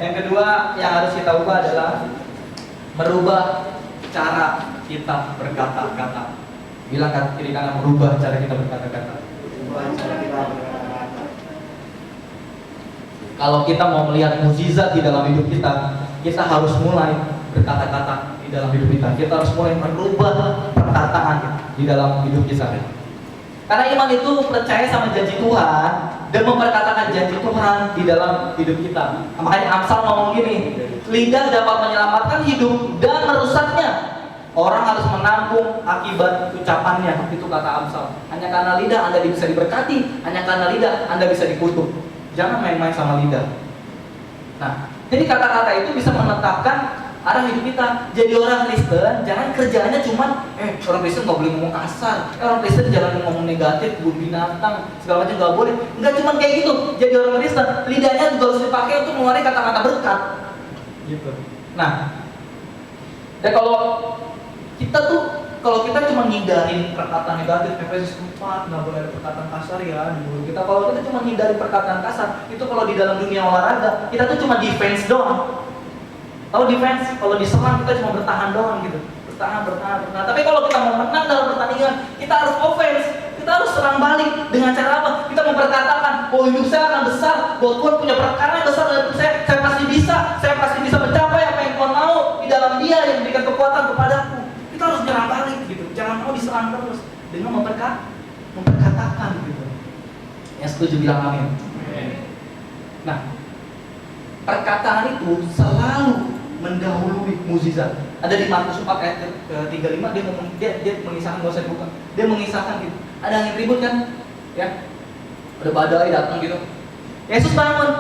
yang kedua yang harus kita ubah adalah merubah cara kita berkata-kata. Bilang kan kiri kanan, merubah cara kita berkata-kata. Kalau kita mau melihat mukjizat di dalam hidup kita, kita harus mulai berkata-kata di dalam hidup kita. Kita harus mulai merubah perkataan di dalam hidup kita. Karena iman itu percaya sama janji Tuhan dan memperkatakan janji Tuhan di dalam hidup kita. Makanya Amsal ngomong gini, lidah dapat menyelamatkan hidup dan merusaknya. Orang harus menanggung akibat ucapannya. Itu kata Amsal. Hanya karena lidah Anda bisa diberkati, hanya karena lidah Anda bisa dikutuk. Jangan main-main sama lidah. Nah, jadi kata-kata itu bisa menetapkan arah hidup kita. Jadi orang Kristen jangan kerjaannya cuman orang Kristen nggak boleh ngomong kasar, orang Kristen jangan ngomong negatif, bunuh binatang, segala macam nggak boleh. Nggak cuma kayak gitu. Jadi orang Kristen lidahnya juga harus dipakai untuk mengeluarkan kata-kata berkat. Gitu. Nah, dan kalau kita cuma ngindarin perkataan negatif, Efesus 4 nggak boleh ada perkataan kasar ya di mulut kita. Kalau kita cuma ngindarin perkataan kasar, itu kalau di dalam dunia olahraga kita tuh cuma defense doang. Kalau defense, kalau diserang kita cuma bertahan doang gitu, bertahan. Tapi kalau kita mau menang dalam pertandingan, kita harus offense, kita harus serang balik. Dengan cara apa? Kita memperkatakan, hidup saya akan besar, bahwa Tuhan punya perkara yang besar dalam hidup saya pasti bisa mencapai apa yang Tuhan mau di dalam Dia yang memberikan kekuatan kepadaku. Kita harus nyerang balik gitu, jangan mau diserang terus dengan memperkatakan gitu. Yang setuju bilang amin. Nah, perkataan itu selalu mendahului mukjizat. Ada di Markus 4 ayat ke-35 dia mengisahkan, enggak usah dibuka. Dia mengisahkan gitu. Ada angin ribut kan? Ya. Ada badai datang gitu. Yesus bangun.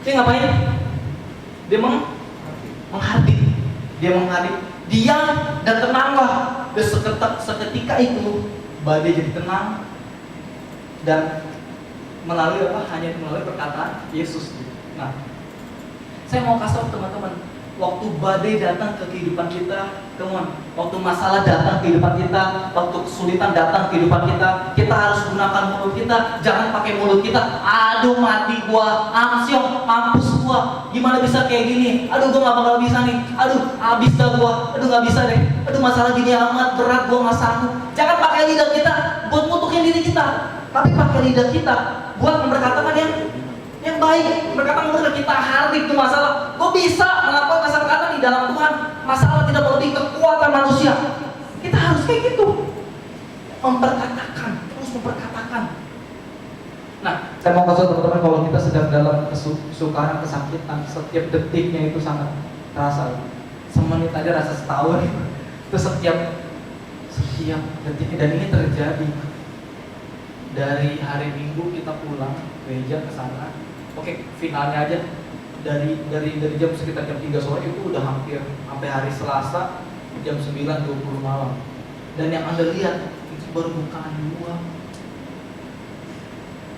Dia ngapain? Dia menghardik. Diam dan tenanglah. Dan seketika itu badai jadi tenang dan melalui apa? Hanya melalui perkataan Yesus. Nah, saya mau kasih tahu teman-teman, waktu badai datang ke kehidupan kita, waktu masalah datang ke kehidupan kita, waktu kesulitan datang ke kehidupan kita harus gunakan mulut kita. Jangan pakai mulut kita, aduh mati gua, amsyong, mampus gua, gimana bisa kayak gini, aduh gua gak bakal bisa nih, aduh habis dah gua, aduh gak bisa deh, aduh masalah gini amat berat, gua gak sanggup. Jangan pakai lidah kita buat ngutukin diri kita, tapi pakai lidah kita buat memperkatakan yang baik. Berkata benar, kita hardik itu masalah. Kok bisa melakukan kata-kata di dalam Tuhan? Masalah tidak melebihi kekuatan manusia. Kita harus kayak gitu. Terus memperkatakan. Nah, saya mau kasih teman-teman, kalau kita sedang dalam kesukaran, kesakitan, setiap detiknya itu sangat terasa. Semenit aja rasa setahun. Itu setiap detiknya, dan ini terjadi dari hari Minggu kita pulang gereja ke sana. Oke, finalnya aja dari jam sekitar jam 3 sore itu udah hampir sampai hari Selasa jam 9:20 malam. Dan yang Anda lihat itu baru bukaan 2,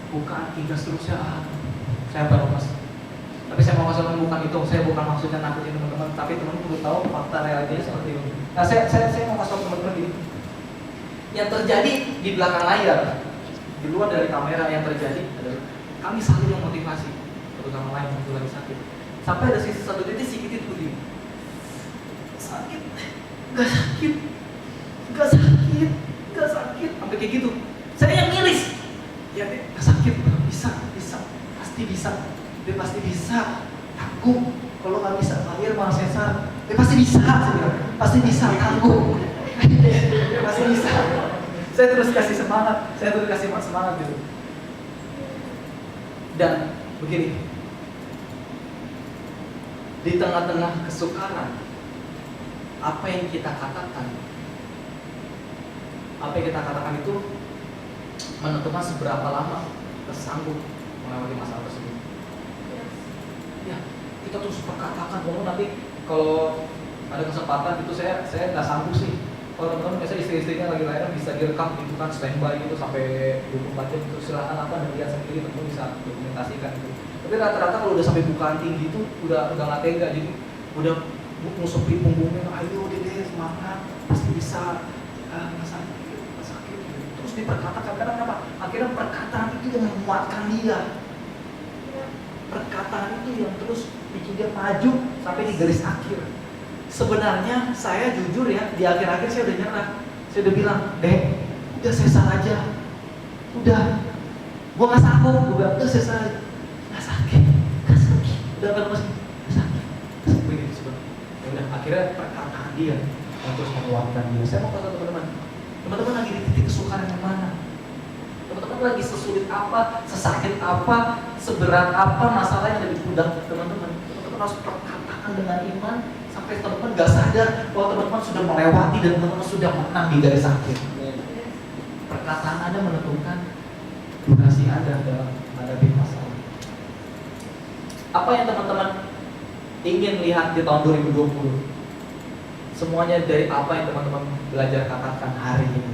bukaan 3 seterusnya. Saya baru mas. Tapi saya mau kasih bukan itu. Saya bukan maksudnya nakutin teman-teman, tapi teman-teman perlu tahu fakta realitanya seperti itu. Nah, saya mau kasih teman-teman ini. Yang terjadi di belakang layar, di luar dari kamera, yang terjadi adalah kami saling memotivasi terutama lain waktu lagi sakit. Sampai ada satu titik si Kiti tuh begini, gak sakit, sampai kayak gitu. Saya yang miris, ya deh, gak sakit, bisa, dia pasti bisa. Tangguh, kalau nggak bisa lahir malah sesar, dia pasti bisa, tangguh, dia pasti bisa. Saya terus kasih semangat gitu. Dan begini, di tengah-tengah kesukaran, apa yang kita katakan itu menentukan seberapa lama kita sanggup melewati masalah tersebut. Ya, kita terus perkatakan, nanti kalau ada kesempatan itu saya nggak sanggup sih. Kalau teman-teman biasa istri-istrinya lagi lahiran bisa direkam gitu kan, standby gitu sampai 24 jam itu, silakan apa dan lihat sendiri, teman-teman bisa dokumentasikan gitu. Tapi rata-rata kalau udah sampai bukaan tinggi itu udah nggak tega, jadi udah ngusupin punggungnya, ayo deh semangat, pasti bisa, nggak sakit, terus diperkatakan. Karena apa? Akhirnya perkataan itu yang menguatkan dia, perkataan itu yang terus dia maju sampai di garis akhir. Sebenarnya saya jujur ya, di akhir-akhir saya udah nyerah. Saya udah bilang, Dek, udah sesar aja. Udah, gua gak sanggup. Gua bilang, udah sesar aja. Gak sakit. Udah kan masih gak sakit. Begini sebenarnya. Ya udah, akhirnya perkataan dia yang terus menguatkan dia. Saya mau kata teman-teman, teman-teman lagi di titik kesukaran yang mana? Teman-teman lagi sesulit apa, sesakit apa, seberat apa masalah yang ada di pundak teman-teman. Teman-teman harus perkatakan dengan iman sampai teman-teman gak sadar bahwa teman-teman sudah melewati dan teman-teman sudah menang di garis akhir. Perkataan Anda menentukan durasi Anda dalam menghadapi masalah. Apa yang teman-teman ingin lihat di tahun 2020? Semuanya dari apa yang teman-teman belajar katakan hari ini.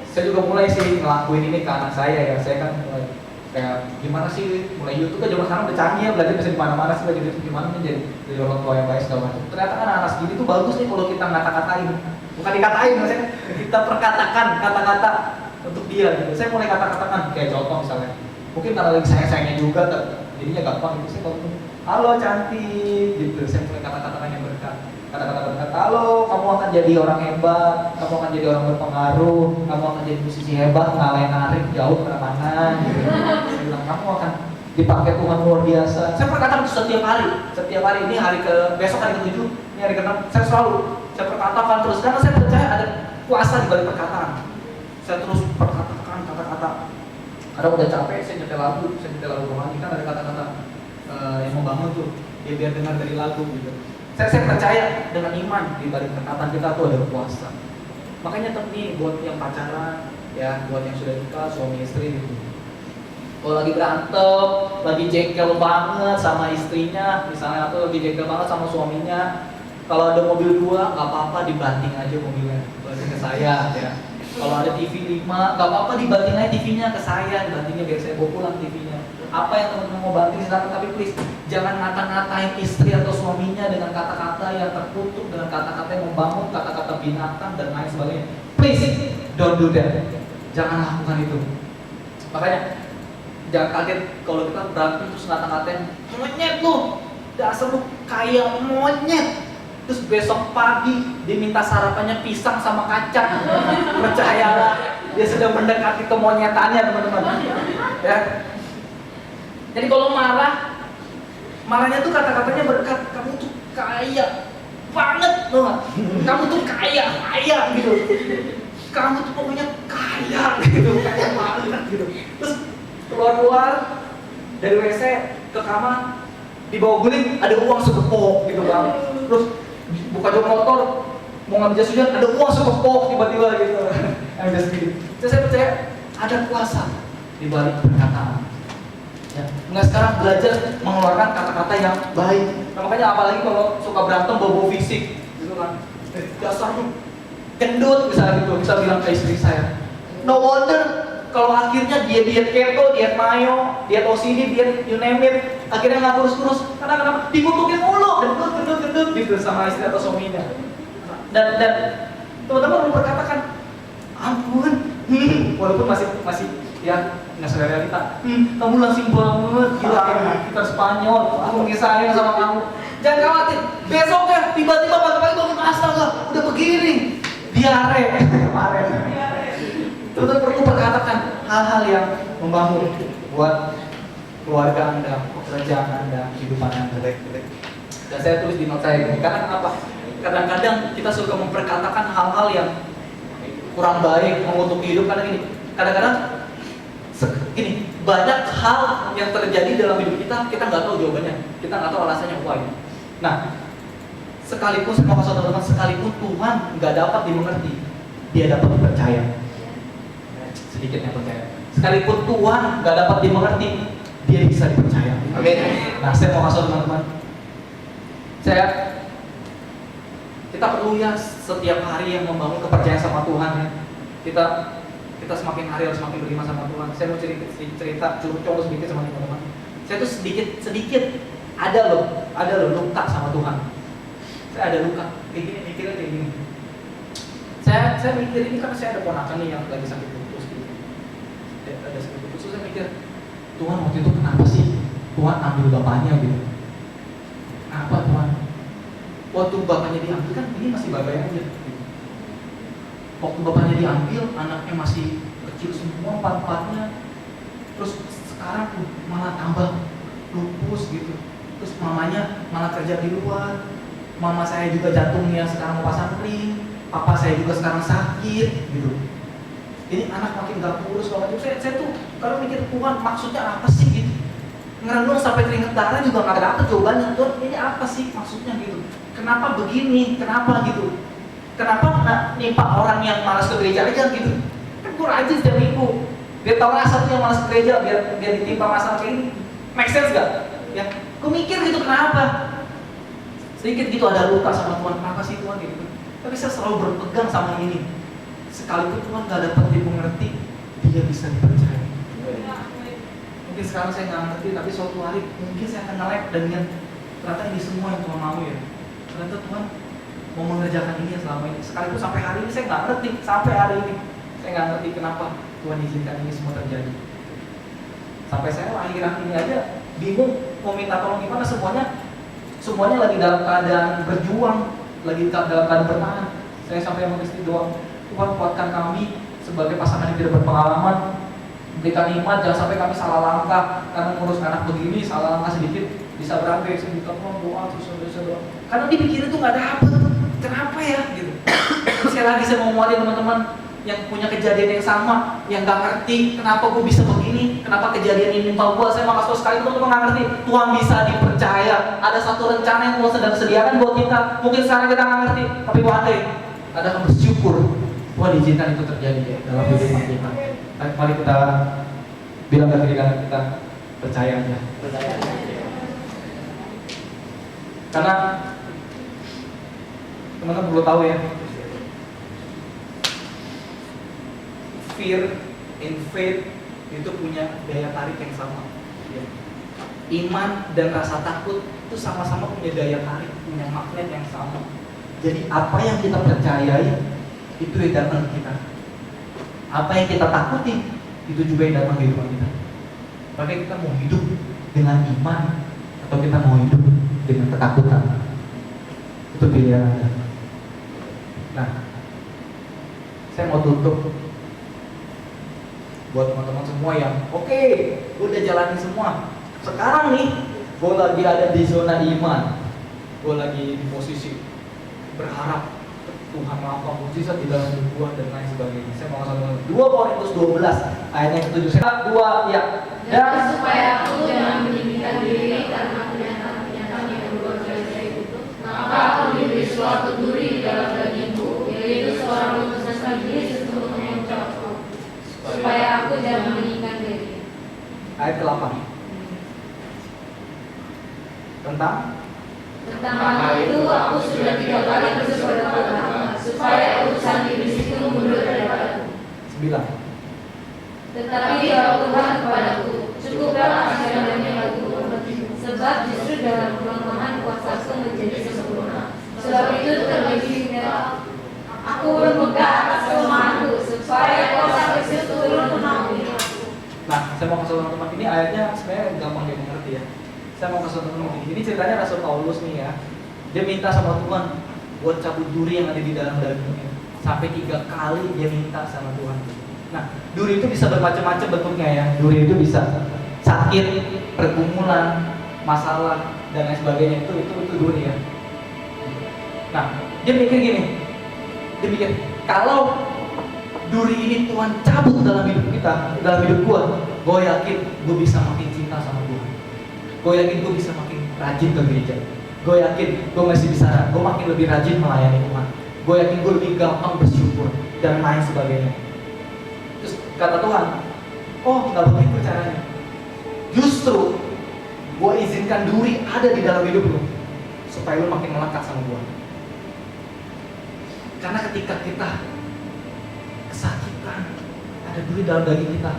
Saya juga mulai sih ngelakuin ini ke anak saya ya. Saya kan mulai kayak gimana sih, mulai YouTube kan zaman sekarang udah canggih ya, belajar bisa di mana-mana sih, belajar YouTube gimana nih jadi orang tua yang baik segala macam. Ternyata kan anak segini tuh bagus nih kalau kita ngata-katain, bukan dikatain, maksudnya kita perkatakan kata-kata untuk dia gitu. Saya mulai kata-katakan kayak contoh misalnya, mungkin karena lagi sayang-sayangnya juga, jadinya gampang gitu. Saya kalau halo cantik gitu, saya mulai kata-katakan yang berkat. Kata-kata berkat, halo, kamu akan jadi orang hebat, kamu akan jadi orang berpengaruh, kamu akan jadi musisi hebat, ngalahin narik jauh kemana-mana gitu. Saya bilang, kamu akan dipakai Tuhan luar biasa. Saya perkatakan itu setiap hari ini hari ke, besok hari ke-7, ini hari ke-6, saya perkatakan terus, karena saya percaya ada kuasa di balik perkataan. Saya terus perkatakan kata-kata. Kadang udah capek, saya nyetel lagu rohani, kan ada kata-kata yang membangun tuh, ya biar dengar dari lagu gitu. Saya percaya dengan iman di balik perkataan kita tuh ada kuasa. Makanya nih buat yang pacaran, ya buat yang sudah nikah, suami istri gitu. Kalau lagi berantem, lagi jengkel banget sama istrinya, misalnya atau lagi jengkel banget sama suaminya, kalau ada mobil 2, nggak apa-apa dibanting aja mobilnya, banting ke saya ya. Kalau ada TV 5, nggak apa-apa dibanting aja TV-nya ke saya, dibantingnya biar saya bawa pulang TV-nya. Apa yang teman-teman mau banting silakan, tapi please jangan ngata-ngatain istri atau suaminya dengan kata-kata yang terkutuk, dengan kata-kata yang membangun, kata-kata binatang dan lain sebagainya. Please don't do that. Jangan lakukan itu. Makanya jangan kaget kalau kita berantem terus ngata-ngatain monyet lu, dasar lu kayak monyet. Terus besok pagi diminta sarapannya pisang sama kacang. Percayalah, dia sudah mendekati kemonyetannya teman-teman. Ya. Jadi kalau marahnya tuh kata-katanya berkat, kamu tuh kaya banget loh, kamu tuh kaya gitu, kamu tuh pokoknya kaya gitu, kaya banget gitu. Terus keluar dari WC ke kamar, di bawah guling ada uang sekepok gitu bang. Terus buka jok motor, mau ngambil jas hujan, ada uang sekepok tiba-tiba gitu. Yang jas gini. Saya percaya ada kuasa di balik perkataan. Ya, nggak sekarang belajar mengeluarkan kata-kata yang baik. Nah, makanya apalagi kalau suka berantem bawa fisik, gitu kan. Dasarnya gendut misalnya gitu, bisa bilang ke istri saya. No wonder kalau akhirnya dia diet keto, diet mayo, diet OCD, diet you name it, akhirnya nggak kurus-kurus. Karena kenapa? Dikutukin mulu, gendut gitu sama istri atau suaminya. Dan teman-teman memperkatakan, ampun, walaupun masih ya nggak sadar realita. Kamu langsing banget, gila kayak gitar Spanyol. Aku nggak sayang sama kamu. Jangan khawatir, besoknya tiba-tiba pagi-pagi bangun, astaga, udah begini, diare. Teman-teman perlu perkatakan hal-hal yang membangun buat keluarga Anda, pekerjaan Anda, kehidupan Anda. Dan saya tulis di note saya ini, karena kenapa? Kadang-kadang kita suka memperkatakan hal-hal yang kurang baik mengutuk hidup, karena gini, kadang-kadang ini banyak hal yang terjadi dalam hidup kita nggak tahu jawabannya, kita nggak tahu alasannya why. Nah, sekalipun semua teman-teman, sekalipun Tuhan nggak dapat dimengerti, dia dapat dipercaya. Sedikit yang percaya. Sekalipun Tuhan nggak dapat dimengerti, dia bisa dipercaya. Amin. Nah, saya mau kasih teman-teman, kita perlu ya setiap hari yang membangun kepercayaan sama Tuhan ya. Kita semakin hari harus semakin beriman sama Tuhan. Saya mau cerita curcol sedikit sama teman-teman. Saya tuh sedikit ada loh luka sama Tuhan. Saya ada luka. Mikirnya kayak gini. Saya mikir ini kan saya ada ponakan nih yang lagi sakit lupus gitu. Ada sakit lupus, saya mikir Tuhan waktu itu kenapa sih Tuhan ambil bapaknya gitu. waktu bapaknya diambil kan ini masih babai aja. Waktu bapaknya diambil, anaknya masih kecil semua, empat-empatnya. Terus sekarang malah tambah lupus gitu. Terus mamanya malah kerja di luar. Mama saya juga jantungnya sekarang pasang ring. Papa saya juga sekarang sakit gitu. Ini anak makin gak kurus banget. Saya tuh kalau mikir Tuhan maksudnya apa sih gitu. Ngerenung sampai keringet darah juga gak dapet jawabannya. Tuhan ini apa sih maksudnya gitu. Kenapa begini? Kenapa gitu? Kenapa nimpa orang yang malas ke gereja aja gitu? Kan gue rajin setiap minggu. Biar tau rasa tuh yang malas ke gereja, biar ditimpa masalah kayak ini. Make sense gak? Ya, gue mikir gitu kenapa? Sedikit gitu ada luka sama Tuhan. Kenapa sih Tuhan gitu? Tapi saya selalu berpegang sama ini. Sekalipun Tuhan gak dapat dimengerti, dia bisa dipercaya. Mungkin sekarang saya gak ngerti, tapi suatu hari mungkin saya akan nge-lag dan ingat ternyata ini semua yang Tuhan mau ya. Ternyata Tuhan mau mengerjakan ini selama ini. Sekalipun sampai hari ini saya nggak ngerti, sampai hari ini saya nggak ngerti kenapa Tuhan izinkan ini semua terjadi. Sampai saya akhiran ini aja bingung mau minta tolong gimana, semuanya lagi dalam keadaan berjuang, lagi dalam keadaan bertahan. Saya sampai mau istri doa, Tuhan kuatkan kami sebagai pasangan yang tidak berpengalaman, berikan hikmat, jangan sampai kami salah langkah karena ngurus anak begini, salah langkah sedikit bisa berabe. Saya minta tolong doa, terus doa. Karena dipikirin tuh nggak dapet. Kenapa ya gitu. Sekali lagi saya mau nguatin teman-teman yang punya kejadian yang sama, yang gak ngerti kenapa gue bisa begini, kenapa kejadian ini menimpa gue. Saya mau kasih sekali teman-teman gak ngerti, Tuhan bisa dipercaya. Ada satu rencana yang Tuhan sedang sediakan buat kita. Mungkin sekarang kita gak ngerti, tapi one day ada yang bersyukur Tuhan izinkan itu terjadi ya, dalam hidup kita. Mari kita bilang ke diri kita percaya aja. Karena teman-teman perlu tahu ya, fear and faith itu punya daya tarik yang sama. Iman dan rasa takut itu sama-sama punya daya tarik, punya magnet yang sama. Jadi apa yang kita percayai itu yang datang ke kita. Apa yang kita takuti itu juga yang datang ke kehidupan kita. Makanya kita mau hidup dengan iman atau kita mau hidup dengan ketakutan, itu pilihan Anda. Nah, saya mau tutup buat teman-teman semua yang oke, gue udah jalanin semua. Sekarang nih, gue lagi ada di zona iman, gue lagi di posisi berharap Tuhan melakukan mujizat di dalam hidup gue dan lain sebagainya. Saya mau kasih 2 Korintus 12 ayat yang ke-7. Saya 2 ya. Dan supaya aku jangan meninggikan diri karena kenyataan yang luar biasa itu, maka aku diberi suatu duri di dalam dagingku, yaitu seorang utusan iblis untuk mengucapku, supaya aku jangan meninggikan diri. Ayat ke-8 tentang hal itu aku sudah 3 kali bersuara kepada supaya utusan iblis itu mundur daripadaku. 9. Tetapi kalau Tuhan kepadaku, cukuplah ajarannya bagiku, sebab justru dalam kelemahan kuasaku menjadi sempurna. Sebab itu terlebih aku berpegang atas kelemahanku, supaya kuasa Kristus turun menaungi aku. Nah, saya mau kasih teman-teman, ini ayatnya sebenarnya gampang dia mengerti ya. Saya mau kasih teman-teman begini. Ini ceritanya Rasul Paulus nih ya. Dia minta sama Tuhan buat cabut duri yang ada di dalam dagingnya. Sampai 3 kali dia minta sama Tuhan. Nah, duri itu bisa bermacam-macam bentuknya ya. Duri itu bisa sakit, pergumulan, masalah dan lain sebagainya. Itu duri ya. Nah, dia mikir gini. Dia mikir, kalau duri ini Tuhan cabut dalam hidup kita, dalam hidup gue yakin gue bisa makin cinta sama Tuhan. Gue yakin gue bisa makin rajin ke gereja. Gue yakin gue masih bisa, gue makin lebih rajin melayani Tuhan. Gue yakin gue lebih gampang bersyukur dan lain sebagainya. Terus kata Tuhan, oh nggak begitu caranya. Justru gue izinkan duri ada di dalam hidup lo supaya lo makin melekat sama gue. Karena ketika kita kesakitan, ada duri dalam daging kita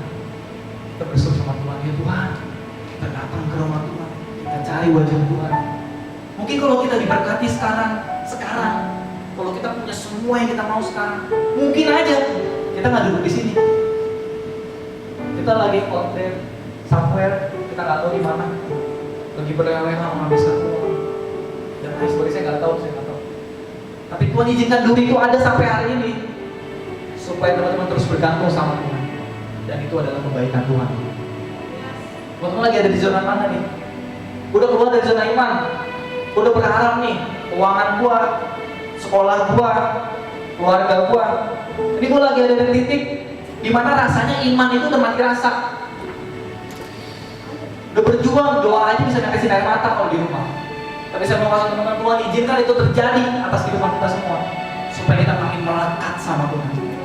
berseru sama Tuhan, ya Tuhan, kita datang ke rumah Tuhan, kita cari wajah Tuhan. Mungkin kalau kita diberkati sekarang, kalau kita punya semua yang kita mau sekarang, mungkin aja kita nggak duduk di sini. Kita lagi konten somewhere, kita nggak tahu di mana, lagi berleha-leha menghabiskan uang dan lain sebagainya. Saya nggak tahu. Tuhan izinkan duri itu ada sampai hari ini supaya teman-teman terus bergantung sama Tuhan. Dan itu adalah kebaikan Tuhan. Teman-teman lagi ada di zona mana nih? Udah keluar dari zona iman, udah berharap nih keuangan gua, sekolah gua, keluarga gua. Ini gua lagi ada di titik dimana rasanya iman itu udah mati rasa. Udah berjuang, doa aja bisa nyakisin air mata kalau di rumah. Tapi saya mau kasih teman-teman, Tuhan izinkan itu terjadi atas kehidupan kita semua supaya kita makin melekat sama Tuhan.